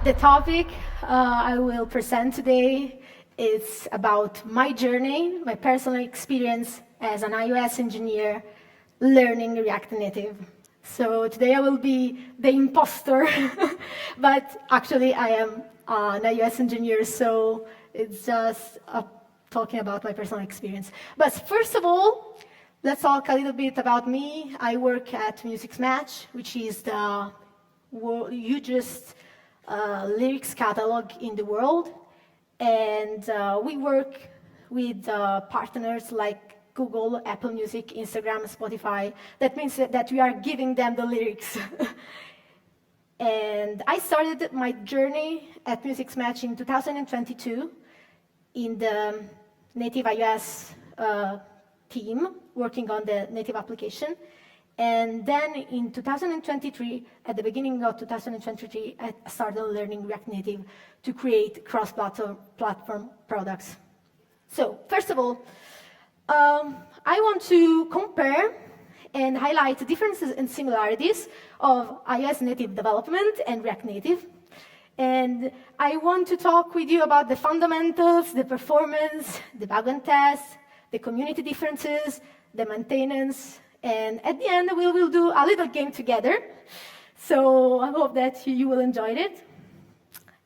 The topic I will present today is about my journey, my personal experience as an iOS engineer learning React Native. So today I will be the imposter, but actually I am an iOS engineer, so it's just talking about my personal experience. But first of all, let's talk a little bit about me. I work at Music Match, which is the hugest lyrics catalog in the world. And we work with partners like Google, Apple Music, Instagram, Spotify. That means that we are giving them the lyrics. And I started my journey at Music Match in 2022 in the native iOS team, working on the native application. And then in 2023, at the beginning of 2023, I started learning React Native to create cross-platform products. So first of all, I want to compare and highlight the differences and similarities of iOS native development and React Native. And I want to talk with you about the fundamentals, the performance, the bug and test, the community differences, the maintenance, and at the end, we will do a little game together. So I hope that you will enjoy it.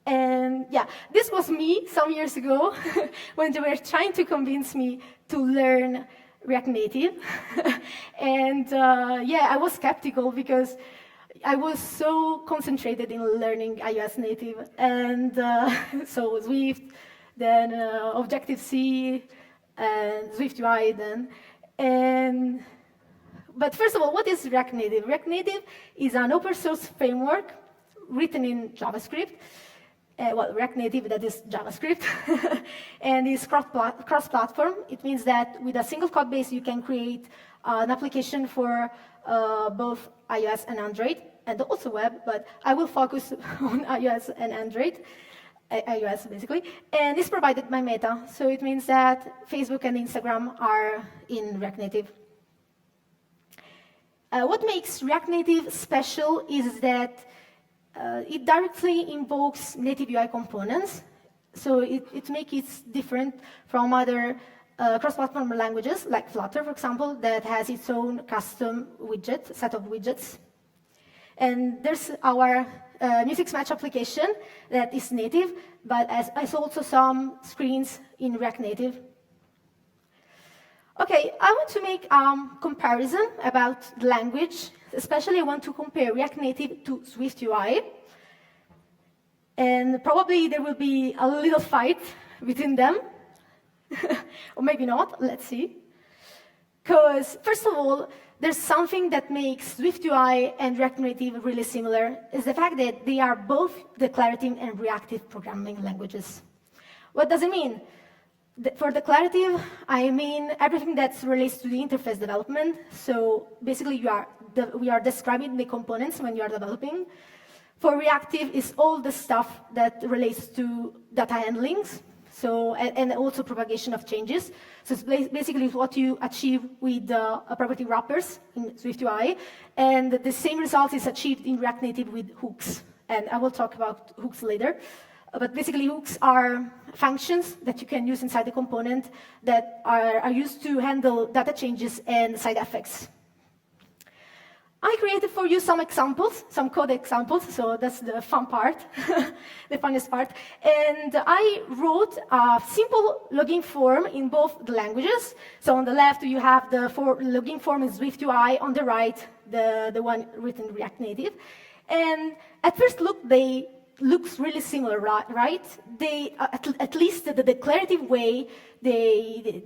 And yeah, this was me some years ago when they were trying to convince me to learn React Native. And yeah, I was skeptical because I was so concentrated in learning iOS native. And so Swift, then Objective-C, and Swift UI then. But first of all, what is React Native? React Native is an open source framework written in JavaScript. Well, React Native, that is JavaScript. And it's cross-platform. It means that with a single code base, you can create an application for both iOS and Android, and also web, but I will focus on iOS and Android. iOS, basically. And it's provided by Meta. So it means that Facebook and Instagram are in React Native. What makes React Native special is that it directly invokes native UI components. So it makes it different from other cross-platform languages, like Flutter, for example, that has its own custom widget, set of widgets. And there's our Music Match application that is native, but has also some screens in React Native. Okay, I want to make a comparison about the language. Especially, I want to compare React Native to Swift UI. And probably there will be a little fight between them. Or maybe not, let's see. Because, first of all, there's something that makes Swift UI and React Native really similar, is the fact that they are both declarative and reactive programming languages. What does it mean? For declarative, I mean everything that relates to the interface development. So basically, we are describing the components when you are developing. For reactive, is all the stuff that relates to data handlings, so and also propagation of changes. So it's basically what you achieve with property wrappers in Swift UI, and the same result is achieved in React Native with hooks. And I will talk about hooks later. But basically, hooks are functions that you can use inside the component that are used to handle data changes and side effects. I created for you some examples, some code examples, so that's the fun part, the funniest part. And I wrote a simple login form in both the languages. So on the left, you have the login form in Swift UI, on the right, the one written in React Native. And at first look, they looks really similar, right? They, at least the declarative way, the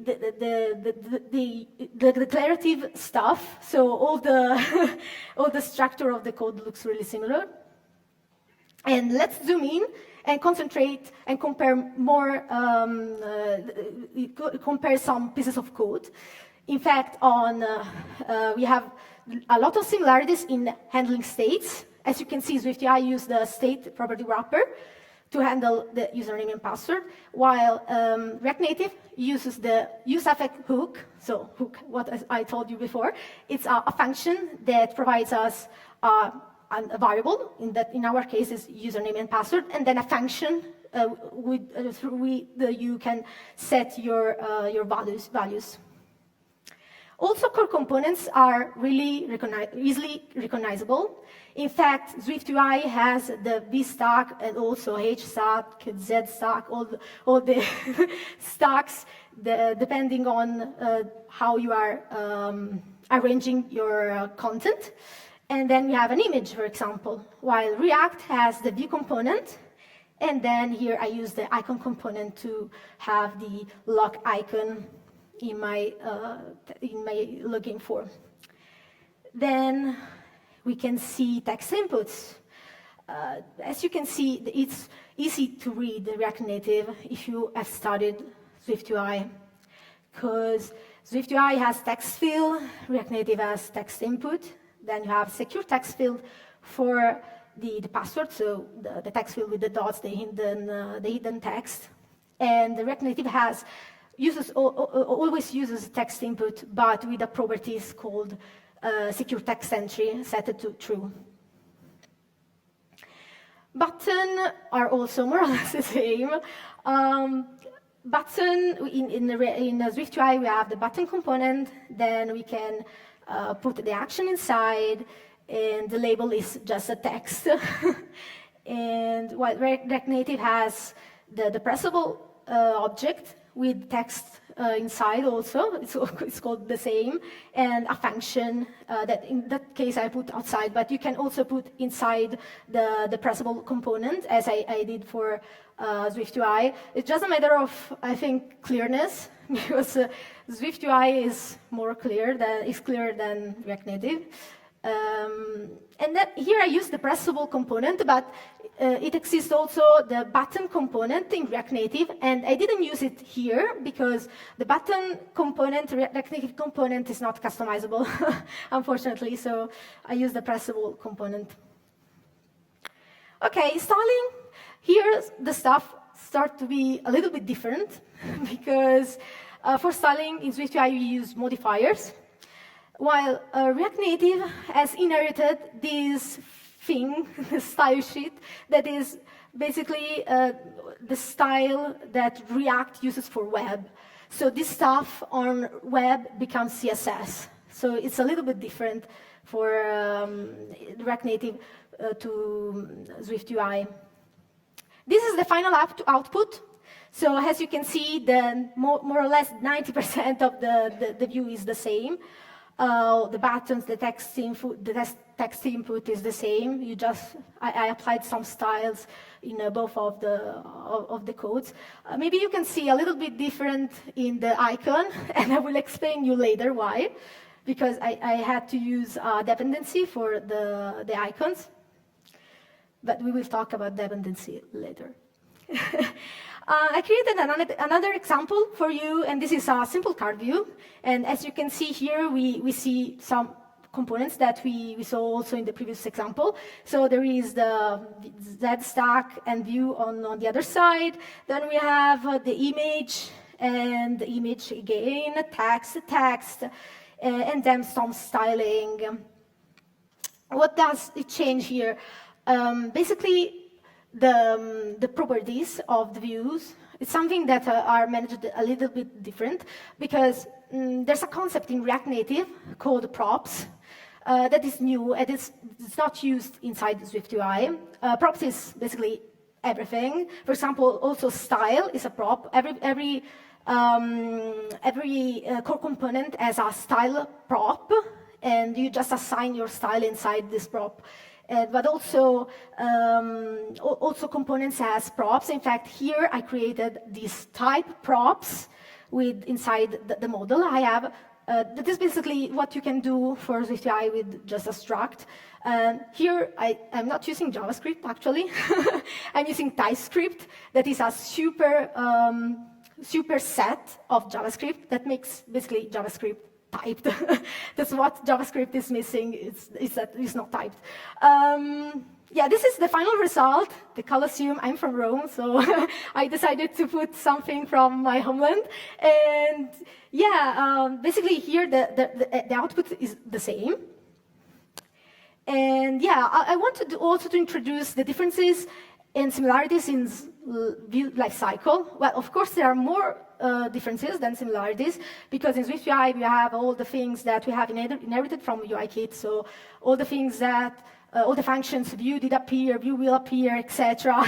declarative stuff, so all the, all the structure of the code looks really similar. And let's zoom in and concentrate and compare more, compare some pieces of code. In fact, we have a lot of similarities in handling states. As you can see, Swift UI uses the state property wrapper to handle the username and password, while React Native uses the useEffect hook. So hook, what I told you before, it's a function that provides us a variable, in our case is username and password, and then a function through you can set your values. Also, core components are really easily recognizable. In fact, SwiftUI has the V stack and also H stack, Z stack, all the stacks, depending on how you are arranging your content. And then we have an image, for example, while React has the view component. And then here I use the icon component to have the lock icon in my login form. Then we can see text inputs. As you can see, it's easy to read the React Native if you have studied SwiftUI, because SwiftUI has text field, React Native has text input, then you have secure text field for the password, so the text field with the dots, the hidden text. And the React Native always uses text input, but with a properties called secure text entry set to true. Buttons are also more or less the same. Button in SwiftUI we have the button component. Then we can put the action inside, and the label is just a text. And while React Native has the pressable object with text inside also, it's called the same, and a function that in that case I put outside, but you can also put inside the pressable component, as I did for SwiftUI. It's just a matter of, I think, clearness, because SwiftUI is clearer than React Native. And then here I use the pressable component, but it exists also the button component in React Native, and I didn't use it here because the button component, React Native component, is not customizable, unfortunately, so I use the pressable component. Okay, styling. Here the stuff starts to be a little bit different, because for styling in SwiftUI we use modifiers, while React Native has inherited this thing, the style sheet, that is basically the style that React uses for web. So this stuff on web becomes CSS. So it's a little bit different for React Native to SwiftUI. This is the final output. So as you can see, the more or less 90% of the view is the same. The buttons, the text input is the same. I applied some styles in both of the codes. Maybe you can see a little bit different in the icon, and I will explain you later why, because I had to use dependency for the icons, but we will talk about dependency later. I created another example for you, and this is a simple card view. And as you can see here, we see some components that we saw also in the previous example. So there is the Z stack and view on the other side. Then we have the image, and the image again, text, and then some styling. What does it change here? Basically, the properties of the views, it's something that are managed a little bit different, because there's a concept in React Native called props that is new, and it's not used inside SwiftUI. Props is basically everything. For example, also style is a prop. Every core component has a style prop, and you just assign your style inside this prop. But also components has props. In fact, here I created these type props with inside the model. I have that is basically what you can do for SwiftUI with just a struct. Here I'm not using JavaScript actually. I'm using TypeScript. That is a super set of JavaScript that makes basically JavaScript typed. That's what JavaScript is missing, is that it's not typed. Yeah, this is the final result, the Colosseum. I'm from Rome, so I decided to put something from my homeland. And yeah, basically here the output is the same. And yeah, I wanted also to introduce the differences and similarities in view lifecycle. Well, of course, there are more differences than similarities, because in Swift UI we have all the things that we have inherited from UIKit. So all the things that, all the functions, view did appear, view will appear, etc.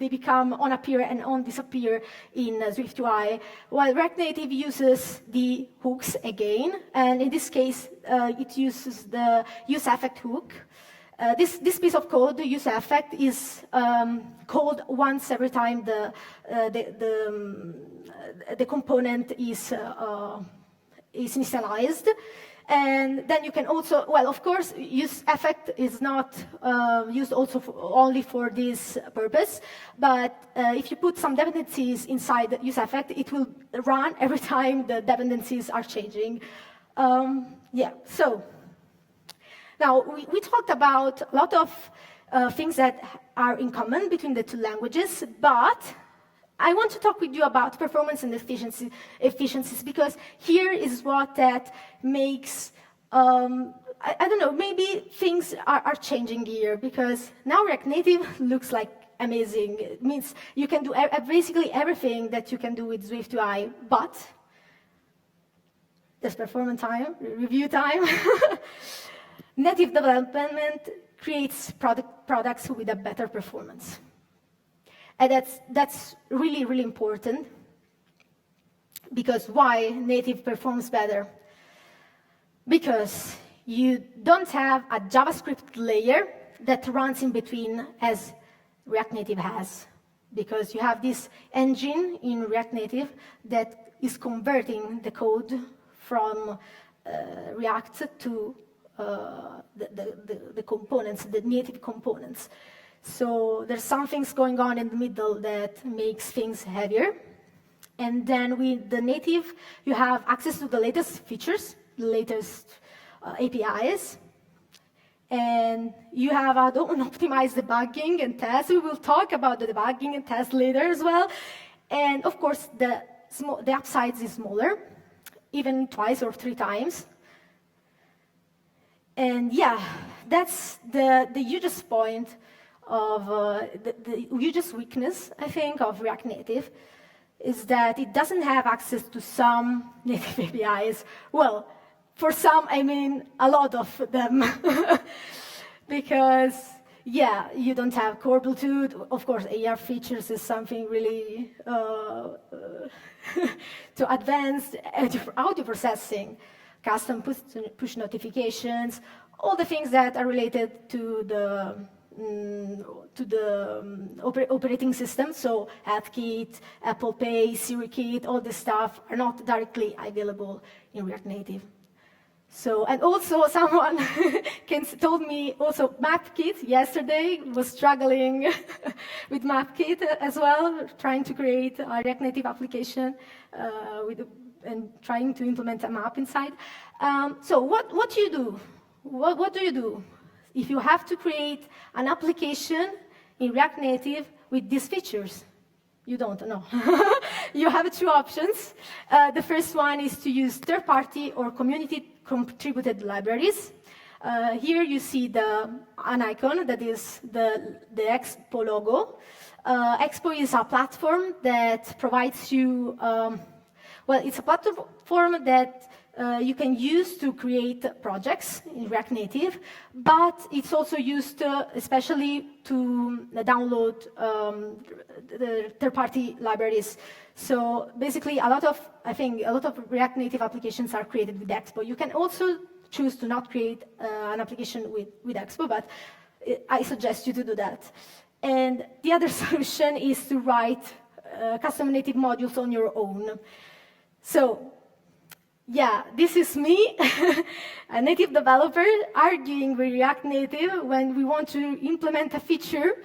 They become on appear and on disappear in Swift UI. While React Native uses the hooks again, and in this case it uses the useEffect hook. This piece of code, the useEffect, is called once every time the component is initialized. And then you can also, well, of course, useEffect is not used also only for this purpose, but if you put some dependencies inside the useEffect, it will run every time the dependencies are changing. Yeah, so. Now, we talked about a lot of things that are in common between the two languages, but I want to talk with you about performance and efficiencies, because here is what that makes, I don't know, maybe things are changing here, because now React Native looks like amazing. It means you can do basically everything that you can do with Swift UI, but there's performance time, review time. Native development creates products with a better performance. And that's really, really important, because why native performs better? Because you don't have a JavaScript layer that runs in between as React Native has, because you have this engine in React Native that is converting the code from React to the components, the native components. So there's some things going on in the middle that makes things heavier. And then with the native, you have access to the latest features, the latest APIs. And you have optimized debugging and tests. We will talk about the debugging and tests later as well. And of course, the upsides is smaller, even twice or 3 times. And yeah, that's the hugest point of, the hugest weakness, I think, of React Native, is that it doesn't have access to some native APIs. Well, for some, I mean a lot of them. Because, yeah, you don't have core Bluetooth. Of course, AR features is something really to advanced audio processing. Custom push notifications, all the things that are related to the operating system. So AppKit, Apple Pay, SiriKit, all this stuff are not directly available in React Native. So, and also someone told me also MapKit yesterday was struggling with MapKit as well, trying to create a React Native application and trying to implement a map inside. So what do you do? What do you do if you have to create an application in React Native with these features? You don't know. You have 2 options. The first one is to use third-party or community-contributed libraries. Here you see an icon that is the Expo logo. Expo is a platform that provides you well, it's a platform that you can use to create projects in React Native, but it's also used especially to download the third-party libraries. So basically, I think a lot of React Native applications are created with Expo. You can also choose to not create an application with Expo, but I suggest you to do that. And the other solution is to write custom native modules on your own. So, yeah, this is me, a native developer, arguing with React Native when we want to implement a feature.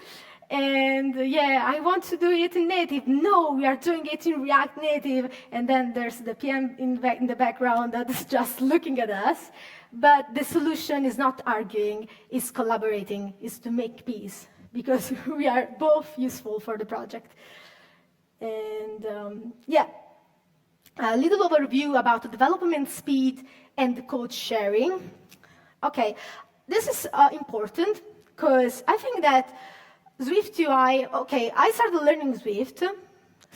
And yeah, I want to do it in native. No, we are doing it in React Native. And then there's the PM in the background that is just looking at us. But the solution is not arguing, it's collaborating, it's to make peace, because we are both useful for the project. And yeah. A little overview about the development speed and the code sharing. Okay, this is important because I think that Swift UI, okay, I started learning Swift.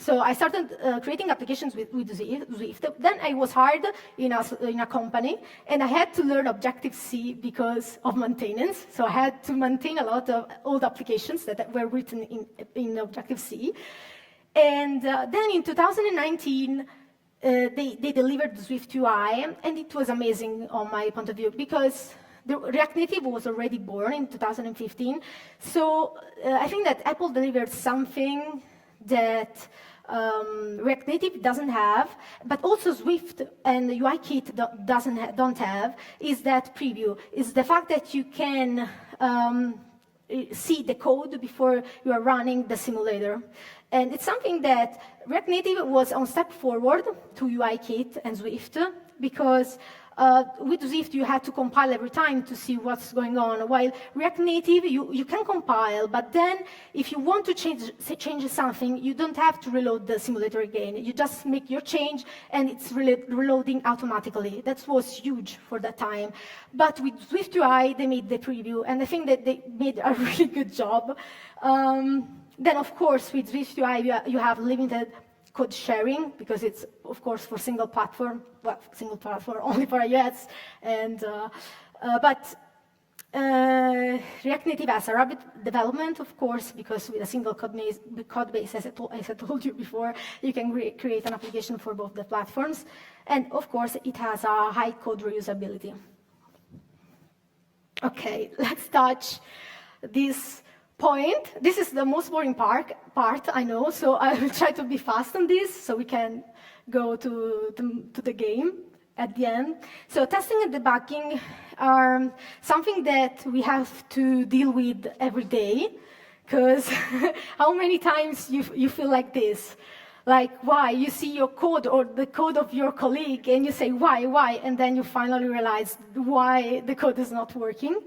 So I started creating applications with Swift. Then I was hired in a company, and I had to learn Objective-C because of maintenance. So I had to maintain a lot of old applications that were written in Objective-C. And then in 2019, they delivered Swift UI, and it was amazing on my point of view because the React Native was already born in 2015. So I think that Apple delivered something that React Native doesn't have, but also Swift and UIKit don't have, is that preview, is the fact that you can see the code before you are running the simulator. And it's something that React Native was on step forward to UIKit and Swift, because with Swift, you had to compile every time to see what's going on. While React Native, you can compile, but then if you want to change something, you don't have to reload the simulator again. You just make your change, and it's reloading automatically. That was huge for that time. But with Swift UI, they made the preview, and I think that they made a really good job. Then, of course, with Swift UI, you have limited code sharing, because it's, of course, for single platform only for iOS. And, but React Native has a rapid development, of course, because with a single code base, as I told you before, you can create an application for both the platforms. And, of course, it has a high code reusability. OK, let's touch this point. This is the most boring part, I know, so I will try to be fast on this so we can go to the game at the end. So testing and debugging are something that we have to deal with every day, because how many times you feel like this? Like, why? You see your code or the code of your colleague and you say, why? And then you finally realize why the code is not working.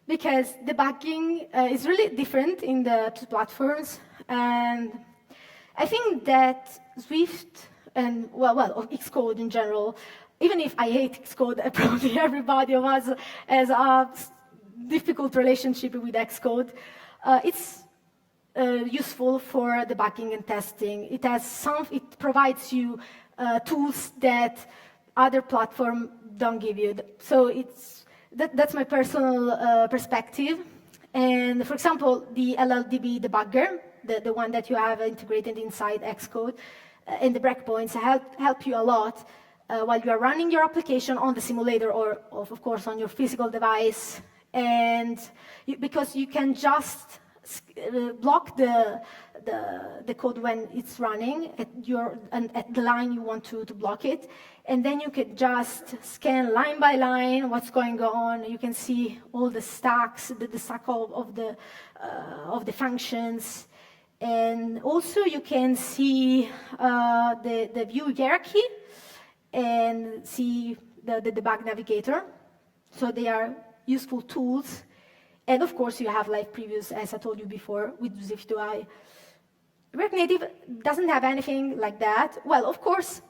Because debugging is really different in the two platforms. And I think that Swift and, well, Xcode in general, even if I hate Xcode, probably everybody of us has a difficult relationship with Xcode. It's useful for debugging and testing. It provides you tools that other platforms don't give you. So that's my personal perspective. And for example, the LLDB debugger, the one that you have integrated inside Xcode, and the breakpoints help you a lot while you are running your application on the simulator or, of course, on your physical device. And because you can just block the code when it's running at the line you want to block it, and then you can just scan line by line what's going on. You can see all the stacks, the stack of the functions, and also you can see the view hierarchy and see the debug navigator. So they are useful tools. And of course, you have live previews, as I told you before, with Swift UI. React Native doesn't have anything like that. Well, of course,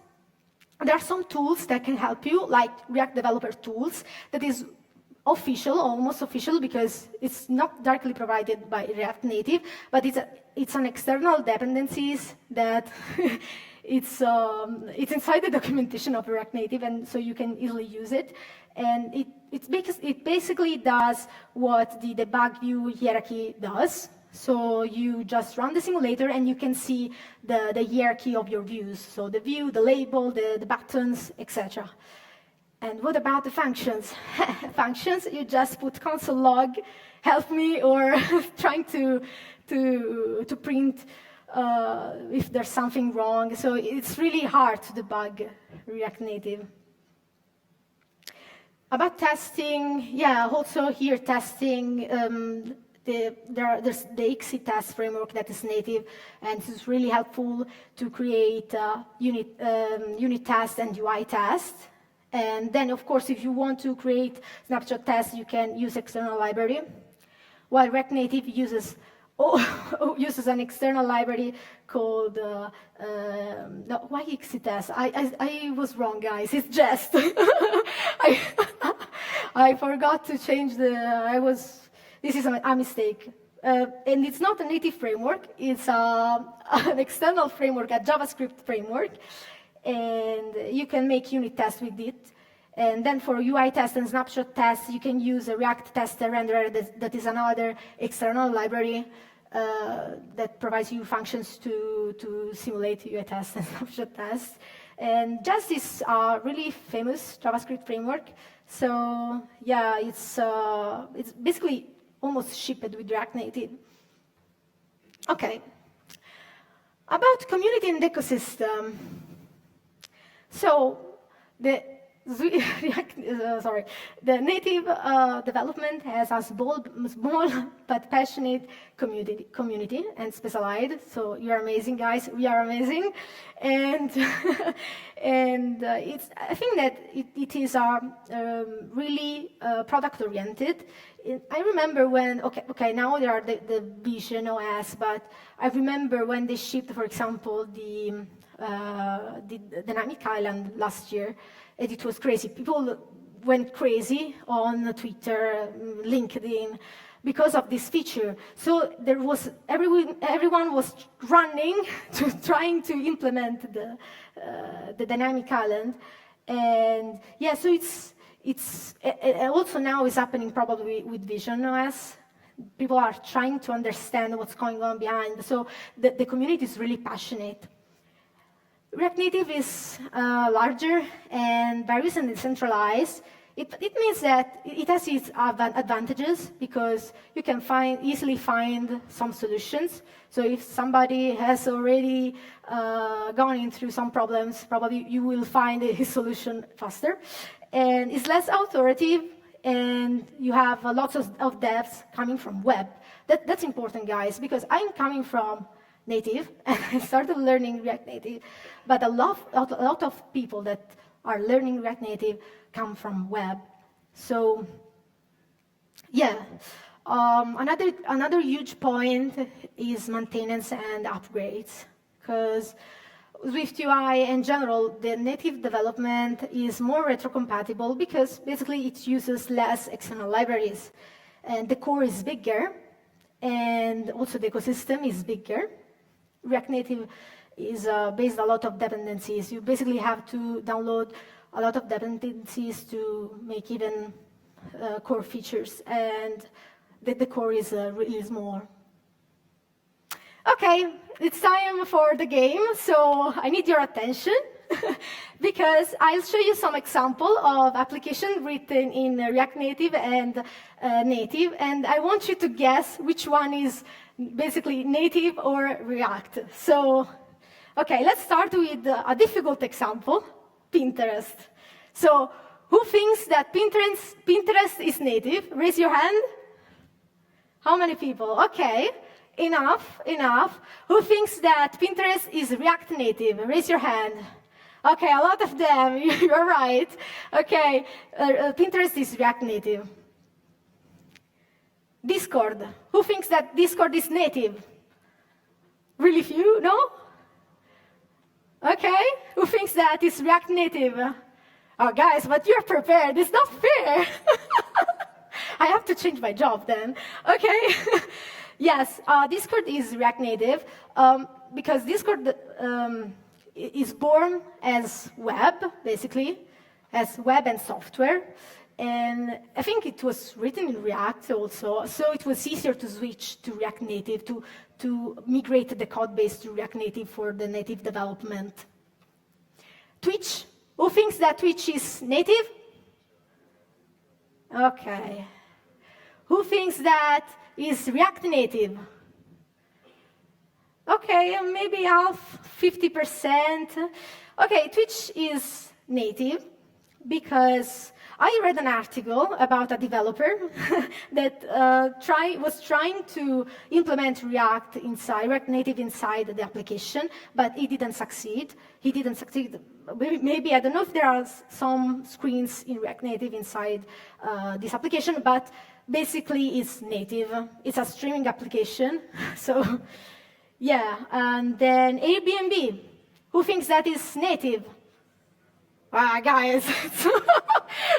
there are some tools that can help you, like React Developer Tools, that is official, almost official, because it's not directly provided by React Native, but it's an external dependencies that it's inside the documentation of React Native, and so you can easily use it. And it basically does what the debug view hierarchy does. So you just run the simulator, and you can see the hierarchy of your views. So the view, the label, the buttons, etc. And what about the functions? Functions, you just put console log, help me, or trying to print if there's something wrong. So it's really hard to debug React Native. About testing, yeah, also here testing, there's the XC test framework that is native, and it's really helpful to create unit test and UI test. And then, of course, if you want to create snapshot tests, you can use external library, while React Native uses an external library called, why XC test? I was wrong, guys, it's Jest. I forgot to change this is a mistake. And it's not a native framework, it's an external framework, a JavaScript framework. And you can make unit tests with it. And then for UI tests and snapshot tests, you can use a React tester renderer that is another external library that provides you functions to simulate UI tests and snapshot tests. And Jest is a really famous JavaScript framework. So yeah, it's basically almost shipped with React Native. Okay. About community and ecosystem. So the native development has a small but passionate community and specialized. So you are amazing, guys. We are amazing, and I think that it is really product oriented. I remember when now there are the Vision OS, but I remember when they shipped, for example, the Dynamic Island last year. And it was crazy. People went crazy on Twitter, LinkedIn, because of this feature. So there was everyone was running to trying to implement the dynamic island, and yeah. So it's also now is happening probably with Vision OS. People are trying to understand what's going on behind. So the community is really passionate. React Native is larger and various and decentralized. It means that it has its advantages because you can easily find some solutions. So if somebody has already gone through some problems, probably you will find his solution faster. And it's less authoritative, and you have lots of devs coming from web. That's important, guys, because I'm coming from native, and I started learning React Native, but a lot of people that are learning React Native come from web. So, yeah. Another huge point is maintenance and upgrades, because Swift UI in general, the native development is more retrocompatible because basically it uses less external libraries, and the core is bigger, and also the ecosystem is bigger. React Native is based on a lot of dependencies. You basically have to download a lot of dependencies to make even core features, and the core is really small. Okay, it's time for the game, so I need your attention because I'll show you some example of application written in React Native and native, and I want you to guess which one is basically native or React. So, okay, let's start with a difficult example, Pinterest. So, who thinks that Pinterest is native? Raise your hand. How many people? Okay, enough. Who thinks that Pinterest is React Native? Raise your hand. Okay, a lot of them, you're right. Okay, Pinterest is React Native. Discord. Who thinks that Discord is native? Really few, no? Okay. Who thinks that it's React Native? Oh, guys, but you're prepared. It's not fair. I have to change my job then. Okay. Yes, Discord is React Native because Discord is born as web, basically, as web and software. And I think it was written in React also, so it was easier to switch to React Native, to migrate the code base to React Native for the native development. Twitch, who thinks that Twitch is native? Okay. Who thinks that is React Native? Okay, maybe half, 50%. Okay, Twitch is native because I read an article about a developer that was trying to implement React Native inside the application, but he didn't succeed. Maybe, I don't know if there are some screens in React Native inside this application, but basically it's native. It's a streaming application. So, yeah. And then Airbnb. Who thinks that is native? Guys,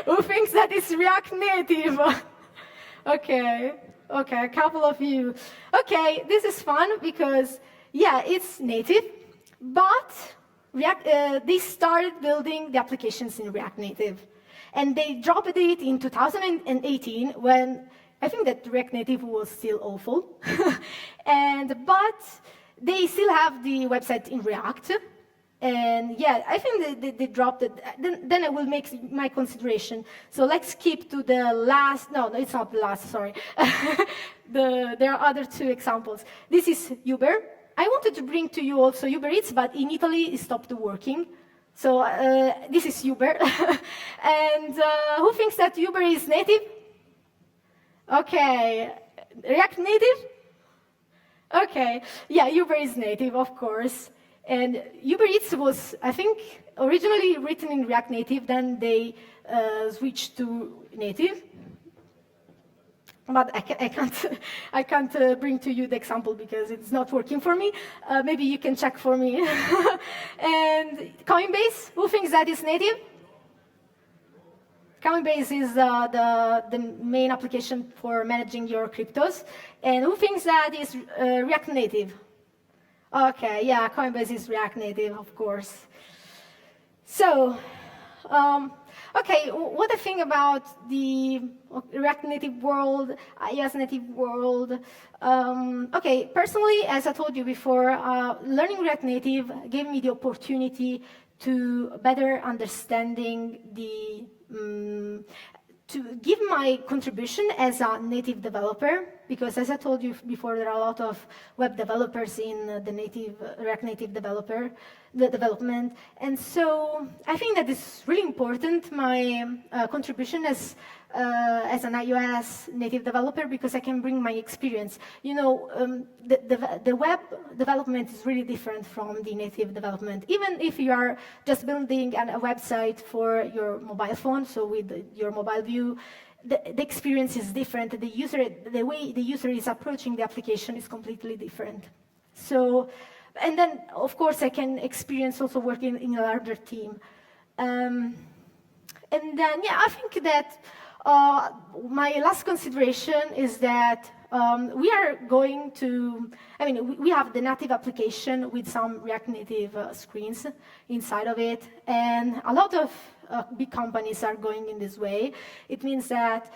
Who thinks that it's React Native? Okay, a couple of you. Okay, this is fun because, yeah, it's native, but they started building the applications in React Native. And they dropped it in 2018 when I think that React Native was still awful. But they still have the website in React. And yeah, I think they dropped it. Then I will make my consideration. So let's skip to the last. No, it's not the last, sorry. There are other two examples. This is Uber. I wanted to bring to you also Uber Eats, but in Italy it stopped working. So this is Uber. And who thinks that Uber is native? Okay. React Native? Okay. Yeah, Uber is native, of course. And Uber Eats was, I think, originally written in React Native, then they switched to native. But I can't bring to you the example because it's not working for me. Maybe you can check for me. And Coinbase, who thinks that is native? Coinbase is the main application for managing your cryptos. And who thinks that is React Native? Okay, yeah, Coinbase is React Native, of course. So, okay, what I think about the React Native world, iOS Native world. Okay, personally, as I told you before, learning React Native gave me the opportunity to better understanding to give my contribution as a native developer, because as I told you before, there are a lot of web developers in the React Native development. And so I think that it's really important, my contribution as an iOS native developer, because I can bring my experience. You know, the web development is really different from the native development. Even if you are just building a website for your mobile phone, so with your mobile view, the experience is different. The way the user is approaching the application is completely different. So, and then, of course, I can experience also working in a larger team. And then, yeah, I think that my last consideration is that we are going to, I mean, we have the native application with some React Native screens inside of it, and a lot of big companies are going in this way. It means that,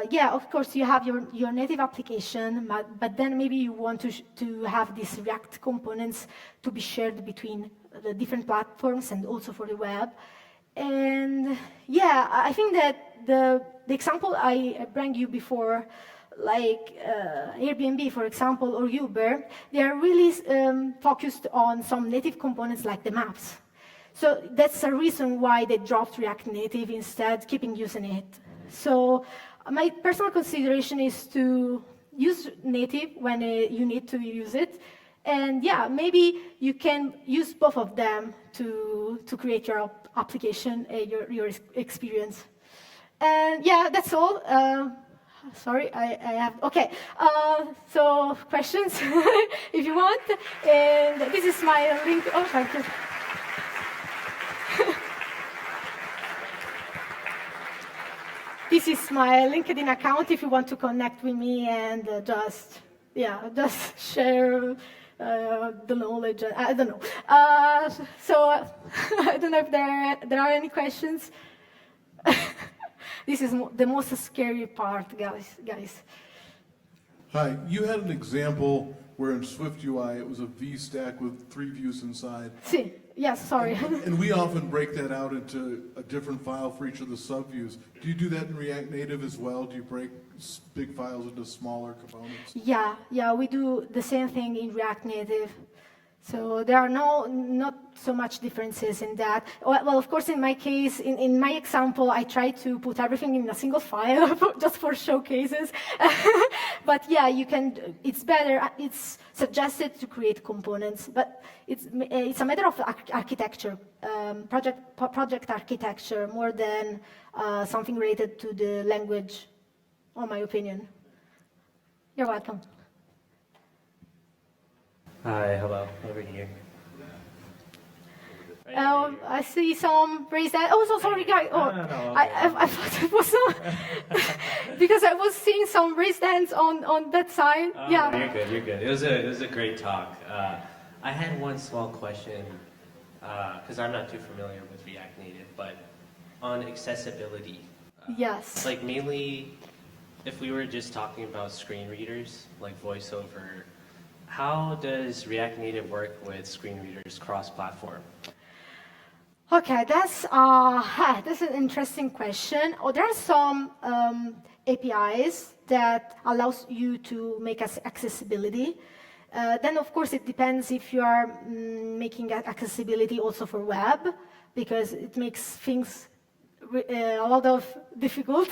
yeah, of course, you have your native application, but then maybe you want to have these React components to be shared between the different platforms and also for the web. And yeah, I think that the example I brought you before, like Airbnb, for example, or Uber, they are really focused on some native components like the maps. So that's a reason why they dropped React Native instead, keeping using it. So my personal consideration is to use native when you need to use it. And yeah, maybe you can use both of them to create your application, your experience. And yeah, that's all. Sorry, I have, okay. So questions, if you want. And this is my link. Oh, thank you. This is my LinkedIn account if you want to connect with me and just share the knowledge. I don't know. So I don't know if there are any questions. This is the most scary part, guys. Hi, you had an example where in Swift UI it was a V stack with 3 views inside. Sí. Yes, sorry. And we often break that out into a different file for each of the subviews. Do you do that in React Native as well? Do you break big files into smaller components? Yeah, we do the same thing in React Native. So there are not so much differences in that. Well, of course, in my case, in my example, I try to put everything in a single file just for showcases. But yeah, you can. It's better. It's suggested to create components, but it's a matter of architecture, project architecture, more than something related to the language, in my opinion. You're welcome. Hi, hello, over here. I see some raised hand. Oh, so sorry, guys. Oh, No, I thought it was because I was seeing some raised hands on that side. Yeah. You're good. You're good. It was a great talk. I had one small question because I'm not too familiar with React Native, but on accessibility. Yes. Like mainly, if we were just talking about screen readers, like VoiceOver, how does React Native work with screen readers cross-platform? Okay, that's an interesting question. Oh, there are some APIs that allows you to make accessibility. Then, of course, it depends if you are making accessibility also for web, because it makes things a lot difficult.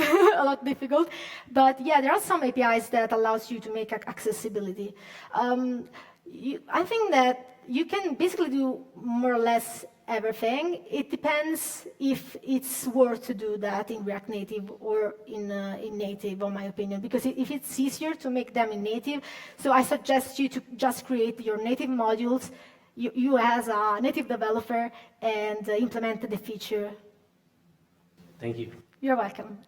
But yeah, there are some APIs that allows you to make accessibility. I think that you can basically do more or less everything. It depends if it's worth to do that in React Native or in native, in my opinion. Because if it's easier to make them in native, so I suggest you to just create your native modules, you as a native developer, and implement the feature. Thank you. You're welcome.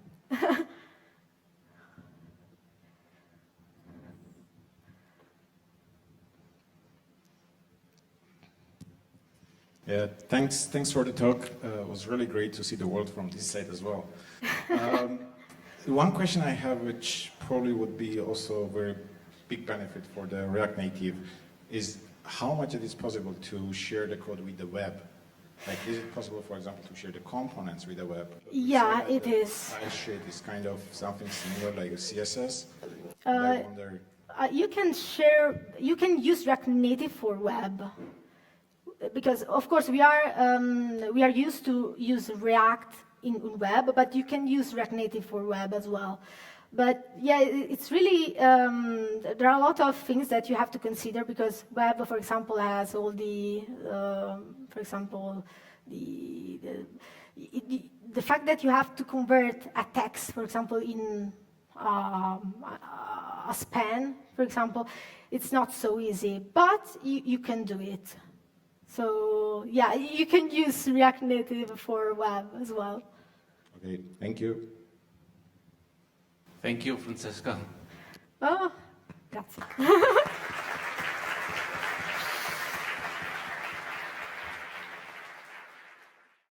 Yeah, thanks for the talk. It was really great to see the world from this side as well. One question I have, which probably would be also a very big benefit for the React Native, is how much it is possible to share the code with the web. Like, is it possible, for example, to share the components with the web? Yeah, it is. Style sheet is kind of something similar, like a CSS. I wonder. You can use React Native for web. Because of course we are used to use React in web, but you can use React Native for web as well. But yeah, it's really there are a lot of things that you have to consider, because web, for example, has all the the fact that you have to convert a text, for example, in a span, for example, it's not so easy, but you can do it. So yeah, you can use React Native for web as well. Okay, thank you. Thank you, Francesca. Oh, grazie.